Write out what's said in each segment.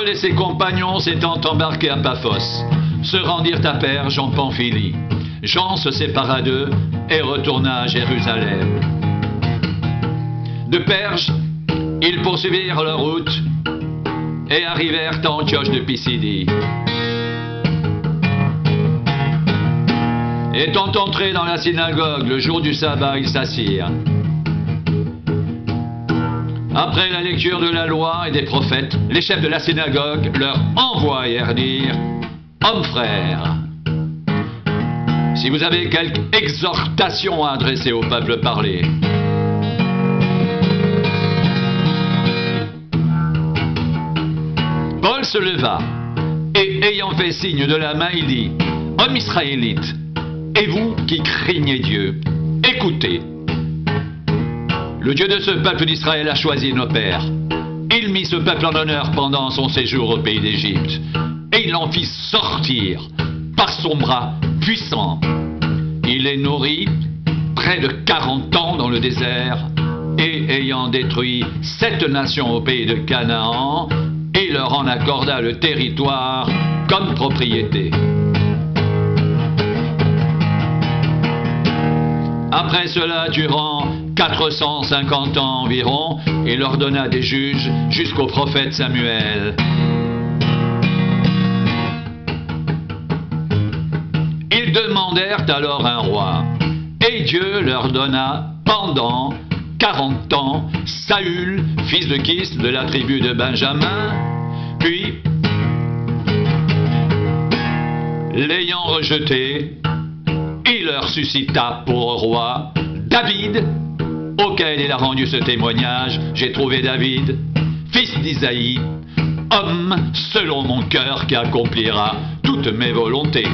Paul et ses compagnons s'étant embarqués à Paphos, se rendirent à Perge en Pamphylie. Jean se sépara d'eux et retourna à Jérusalem. De Perge, ils poursuivirent leur route et arrivèrent à Antioche de Pisidie. Étant entrés dans la synagogue le jour du sabbat, ils s'assirent. Après la lecture de la loi et des prophètes, les chefs de la synagogue leur envoyèrent dire « Hommes frères, si vous avez quelque exhortation à adresser au peuple, parlez. » Paul se leva et, ayant fait signe de la main, il dit « Hommes israélites, et vous qui craignez Dieu, écoutez. Le Dieu de ce peuple d'Israël a choisi nos pères. Il mit ce peuple en honneur pendant son séjour au pays d'Égypte. Et il l'en fit sortir par son bras puissant. Il les nourrit près de 40 ans dans le désert. Et ayant détruit 7 nations au pays de Canaan, il leur en accorda le territoire comme propriété. Après cela, durant 450 ans environ, il leur donna des juges jusqu'au prophète Samuel. Ils demandèrent alors un roi, et Dieu leur donna pendant 40 ans Saül, fils de Kis de la tribu de Benjamin, puis, l'ayant rejeté, il leur suscita pour roi David, auquel il a rendu ce témoignage. J'ai trouvé David, fils d'Isaïe, homme selon mon cœur qui accomplira toutes mes volontés.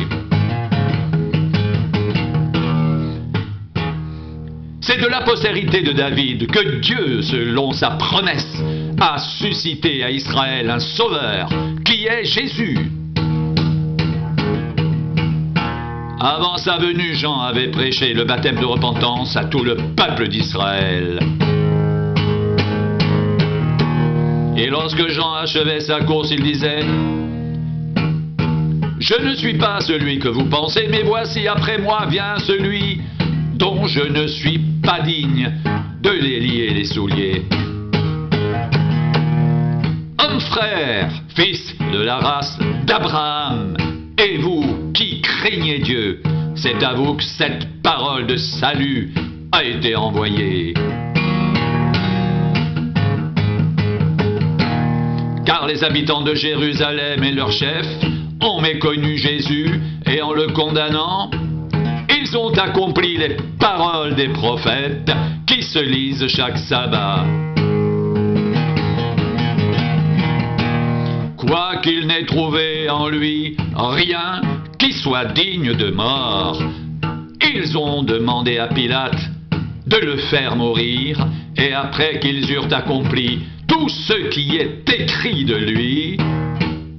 C'est de la postérité de David que Dieu, selon sa promesse, a suscité à Israël un sauveur qui est Jésus. Avant sa venue, Jean avait prêché le baptême de repentance à tout le peuple d'Israël. Et lorsque Jean achevait sa course, il disait « Je ne suis pas celui que vous pensez, mais voici après moi vient celui dont je ne suis pas digne de les lier les souliers. Hommes frères, fils de la race d'Abraham, et vous qui craignez Dieu, c'est à vous que cette parole de salut a été envoyée. Car les habitants de Jérusalem et leurs chefs ont méconnu Jésus et en le condamnant, ils ont accompli les paroles des prophètes qui se lisent chaque sabbat. Quoiqu'il n'ait trouvé en lui rien qui soit digne de mort, ils ont demandé à Pilate de le faire mourir, et après qu'ils eurent accompli tout ce qui est écrit de lui,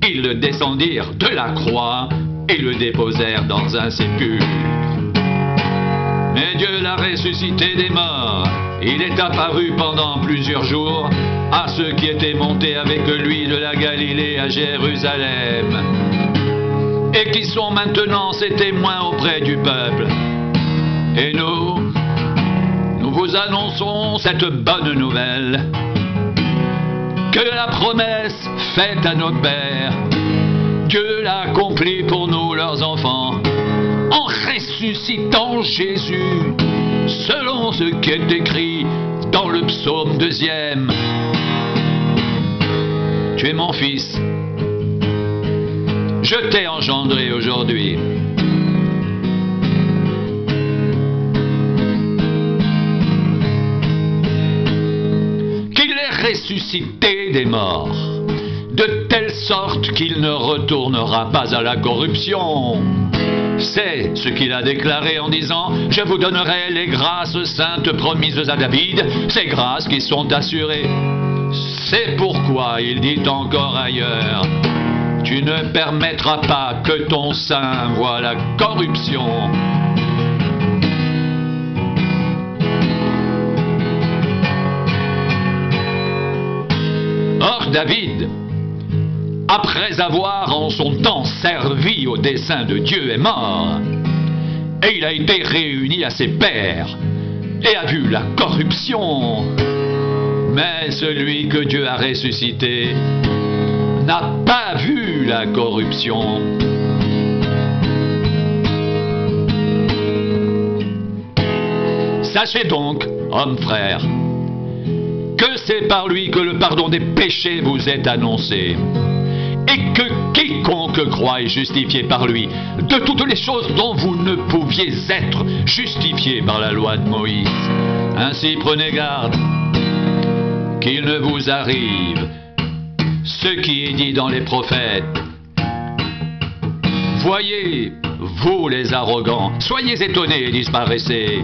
ils le descendirent de la croix et le déposèrent dans un sépulcre. Mais Dieu l'a ressuscité des morts. Il est apparu pendant plusieurs jours à ceux qui étaient montés avec lui de la Galilée à Jérusalem et qui sont maintenant ses témoins auprès du peuple. Et nous vous annonçons cette bonne nouvelle, que la promesse faite à nos pères, Dieu l'a accomplie pour nous, leurs enfants, en ressuscitant Jésus, selon ce qui est écrit dans le psaume 2e. Tu es mon fils, je t'ai engendré aujourd'hui. Qu'il est ressuscité des morts, de telle sorte qu'il ne retournera pas à la corruption. C'est ce qu'il a déclaré en disant « Je vous donnerai les grâces saintes promises à David, ces grâces qui sont assurées. » C'est pourquoi il dit encore ailleurs « Tu ne permettras pas que ton sein voie la corruption. » Or David, après avoir en son temps servi au dessein de Dieu, est mort. Et il a été réuni à ses pairs et a vu la corruption. Mais celui que Dieu a ressuscité n'a pas vu la corruption. Sachez donc, hommes frères, que c'est par lui que le pardon des péchés vous est annoncé, et que quiconque croit est justifié par lui de toutes les choses dont vous ne pouviez être justifiés par la loi de Moïse. Ainsi prenez garde qu'il ne vous arrive ce qui est dit dans les prophètes. Voyez, vous les arrogants, soyez étonnés et disparaissez,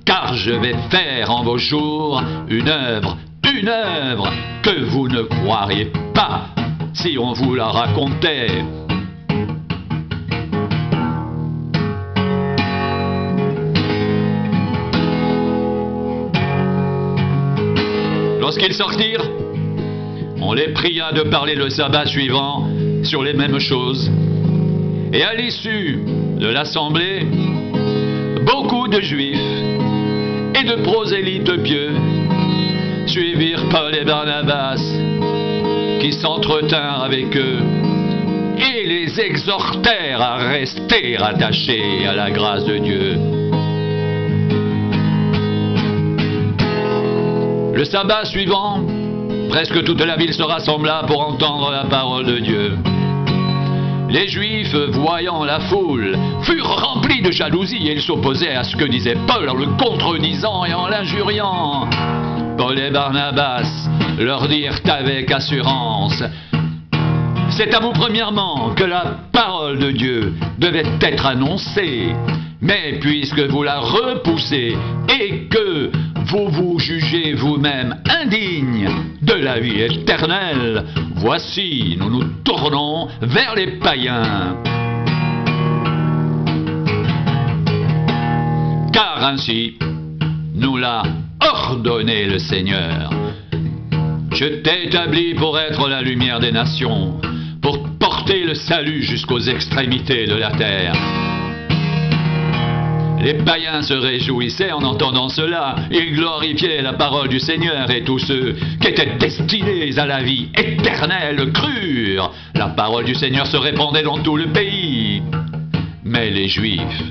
car je vais faire en vos jours une œuvre que vous ne croiriez pas si on vous la racontait. Lorsqu'ils sortirent, on les pria de parler le sabbat suivant sur les mêmes choses. Et à l'issue de l'assemblée, beaucoup de juifs et de prosélytes pieux suivirent Paul et Barnabas, qui s'entretinrent avec eux et les exhortèrent à rester attachés à la grâce de Dieu. Le sabbat suivant, presque toute la ville se rassembla pour entendre la parole de Dieu. Les Juifs, voyant la foule, furent remplis de jalousie et ils s'opposaient à ce que disait Paul en le contredisant et en l'injuriant. Paul et Barnabas leur dirent avec assurance: c'est à vous premièrement que la parole de Dieu devait être annoncée, mais puisque vous la repoussez et que vous vous jugez vous-même indignes de la vie éternelle, voici, nous nous tournons vers les païens. Car ainsi nous l'a ordonné le Seigneur. Je t'ai établi pour être la lumière des nations, pour porter le salut jusqu'aux extrémités de la terre. Les païens se réjouissaient en entendant cela. Ils glorifiaient la parole du Seigneur et tous ceux qui étaient destinés à la vie éternelle crurent. La parole du Seigneur se répandait dans tout le pays. Mais les Juifs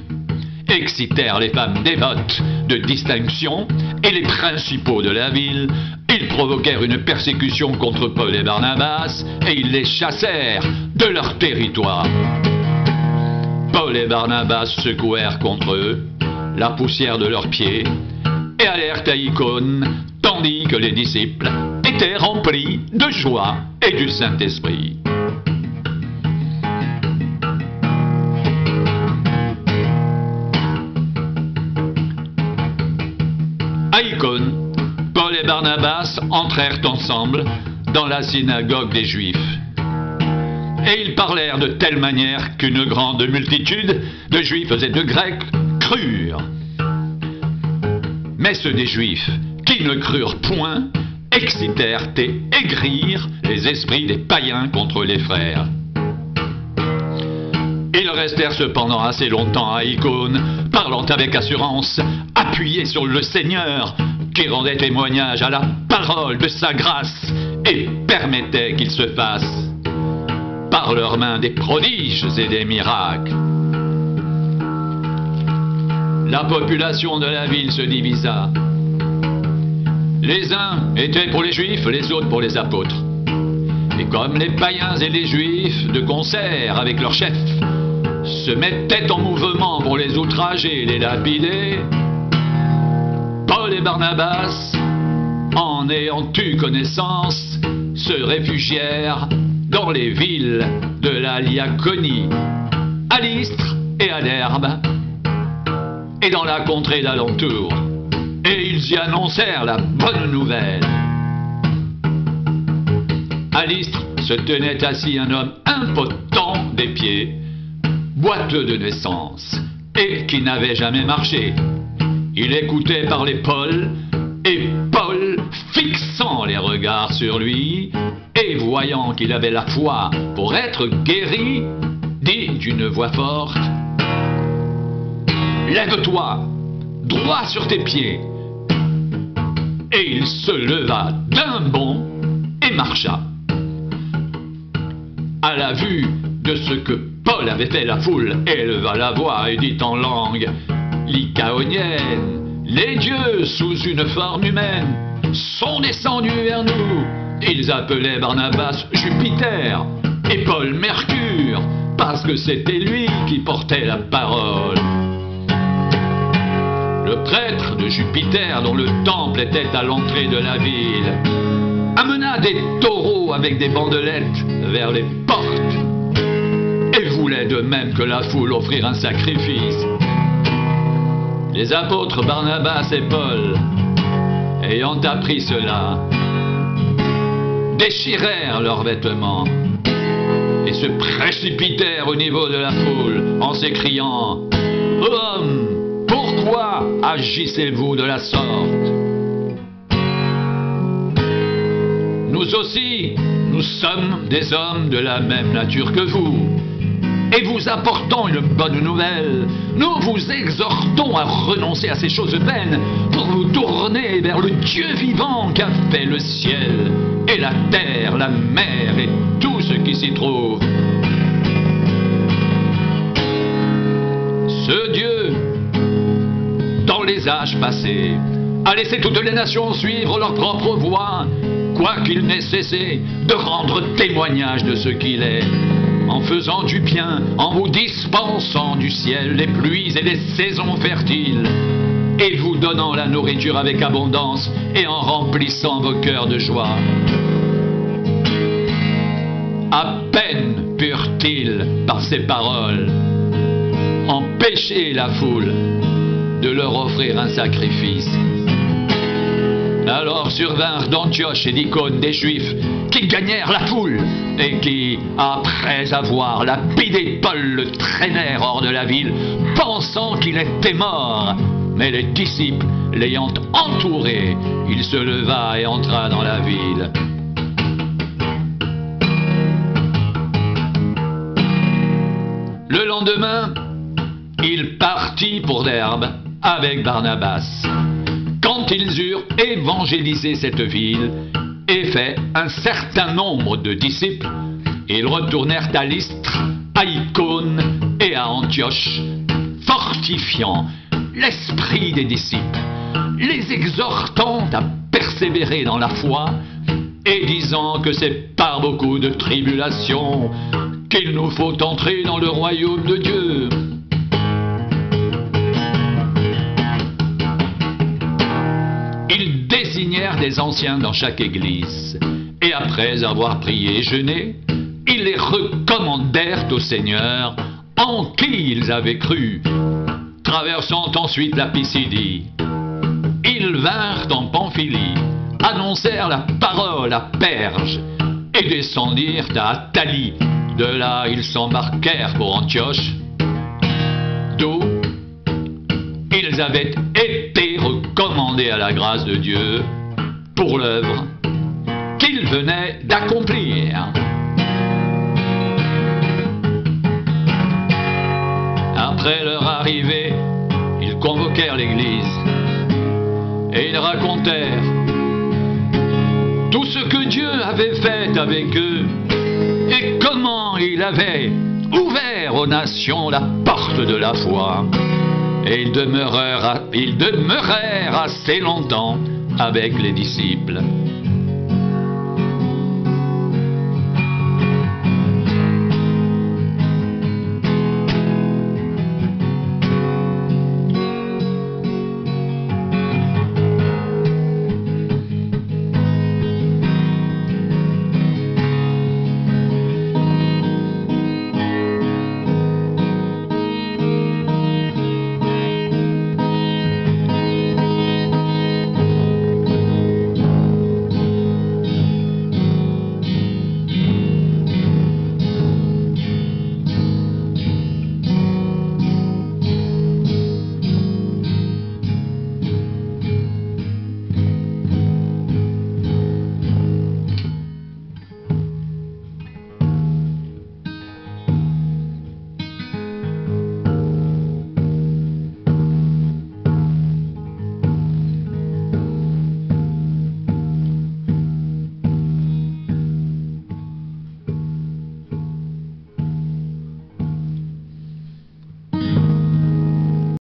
excitèrent les femmes dévotes de distinction et les principaux de la ville. Ils provoquèrent une persécution contre Paul et Barnabas et ils les chassèrent de leur territoire. Paul et Barnabas secouèrent contre eux la poussière de leurs pieds et allèrent à Icône, tandis que les disciples étaient remplis de joie et du Saint-Esprit. À Icône, Paul et Barnabas entrèrent ensemble dans la synagogue des Juifs. Et ils parlèrent de telle manière qu'une grande multitude de Juifs et de Grecs crurent. Mais ceux des Juifs qui ne crurent point excitèrent et aigrirent les esprits des païens contre les frères. Ils restèrent cependant assez longtemps à Icône, parlant avec assurance, appuyés sur le Seigneur, qui rendait témoignage à la parole de sa grâce et permettait qu'il se fasse par leurs mains des prodiges et des miracles. La population de la ville se divisa. Les uns étaient pour les Juifs, les autres pour les apôtres. Et comme les païens et les Juifs, de concert avec leurs chefs, se mettaient en mouvement pour les outrager et les lapider, Paul et Barnabas, en ayant eu connaissance, se réfugièrent dans les villes de la Lyaconie, à Lystre et à Derbe, et dans la contrée d'alentour. Et ils y annoncèrent la bonne nouvelle. À Lystre se tenait assis un homme impotent des pieds, boiteux de naissance, et qui n'avait jamais marché. Il écoutait parler Paul, et Paul, fixant les regards sur lui, et voyant qu'il avait la foi pour être guéri, dit d'une voix forte: « Lève-toi, droit sur tes pieds. » Et il se leva d'un bond et marcha. À la vue de ce que Paul avait fait, la foule éleva la voix et dit en langue lycaonienne: « Les dieux, sous une forme humaine, sont descendus vers nous. » Ils appelaient Barnabas Jupiter et Paul Mercure, parce que c'était lui qui portait la parole. Le prêtre de Jupiter, dont le temple était à l'entrée de la ville, amena des taureaux avec des bandelettes vers les portes et voulait de même que la foule offrir un sacrifice. Les apôtres Barnabas et Paul, ayant appris cela, déchirèrent leurs vêtements et se précipitèrent au niveau de la foule en s'écriant: « Hommes, pourquoi agissez-vous de la sorte? Nous aussi, nous sommes des hommes de la même nature que vous, et vous apportons une bonne nouvelle. Nous vous exhortons à renoncer à ces choses vaines pour vous tourner vers le Dieu vivant qui a fait le ciel et la terre, la mer et tout ce qui s'y trouve. Ce Dieu, dans les âges passés, a laissé toutes les nations suivre leur propre voie, quoiqu'il n'ait cessé de rendre témoignage de ce qu'il est, en faisant du bien, en vous dispensant du ciel les pluies et les saisons fertiles, et vous donnant la nourriture avec abondance et en remplissant vos cœurs de joie. À peine purent-ils, par ces paroles, empêcher la foule de leur offrir un sacrifice. Alors survinrent d'Antioche et d'Icône des Juifs qui gagnèrent la foule et qui, après avoir lapidé Paul, le traînèrent hors de la ville, pensant qu'il était mort. Mais les disciples l'ayant entouré, il se leva et entra dans la ville. Le lendemain, il partit pour Derbe avec Barnabas. Quand ils eurent évangélisé cette ville et fait un certain nombre de disciples, ils retournèrent à Lystre, à Icône et à Antioche, fortifiant l'esprit des disciples, les exhortant à persévérer dans la foi et disant que c'est par beaucoup de tribulations qu'il nous faut entrer dans le royaume de Dieu. Ils désignèrent des anciens dans chaque église, et après avoir prié et jeûné, ils les recommandèrent au Seigneur, en qui ils avaient cru. Traversant ensuite la Pisidie, ils vinrent en Pamphylie, annoncèrent la parole à Perge, et descendirent à Attalie. De là, ils s'embarquèrent pour Antioche, d'où ils avaient été recommandés à la grâce de Dieu pour l'œuvre qu'ils venaient d'accomplir. Après leur arrivée, ils convoquèrent l'Église et ils racontèrent tout ce que Dieu avait fait avec eux et comment il avait ouvert aux nations la porte de la foi. Et ils demeurèrent assez longtemps avec les disciples.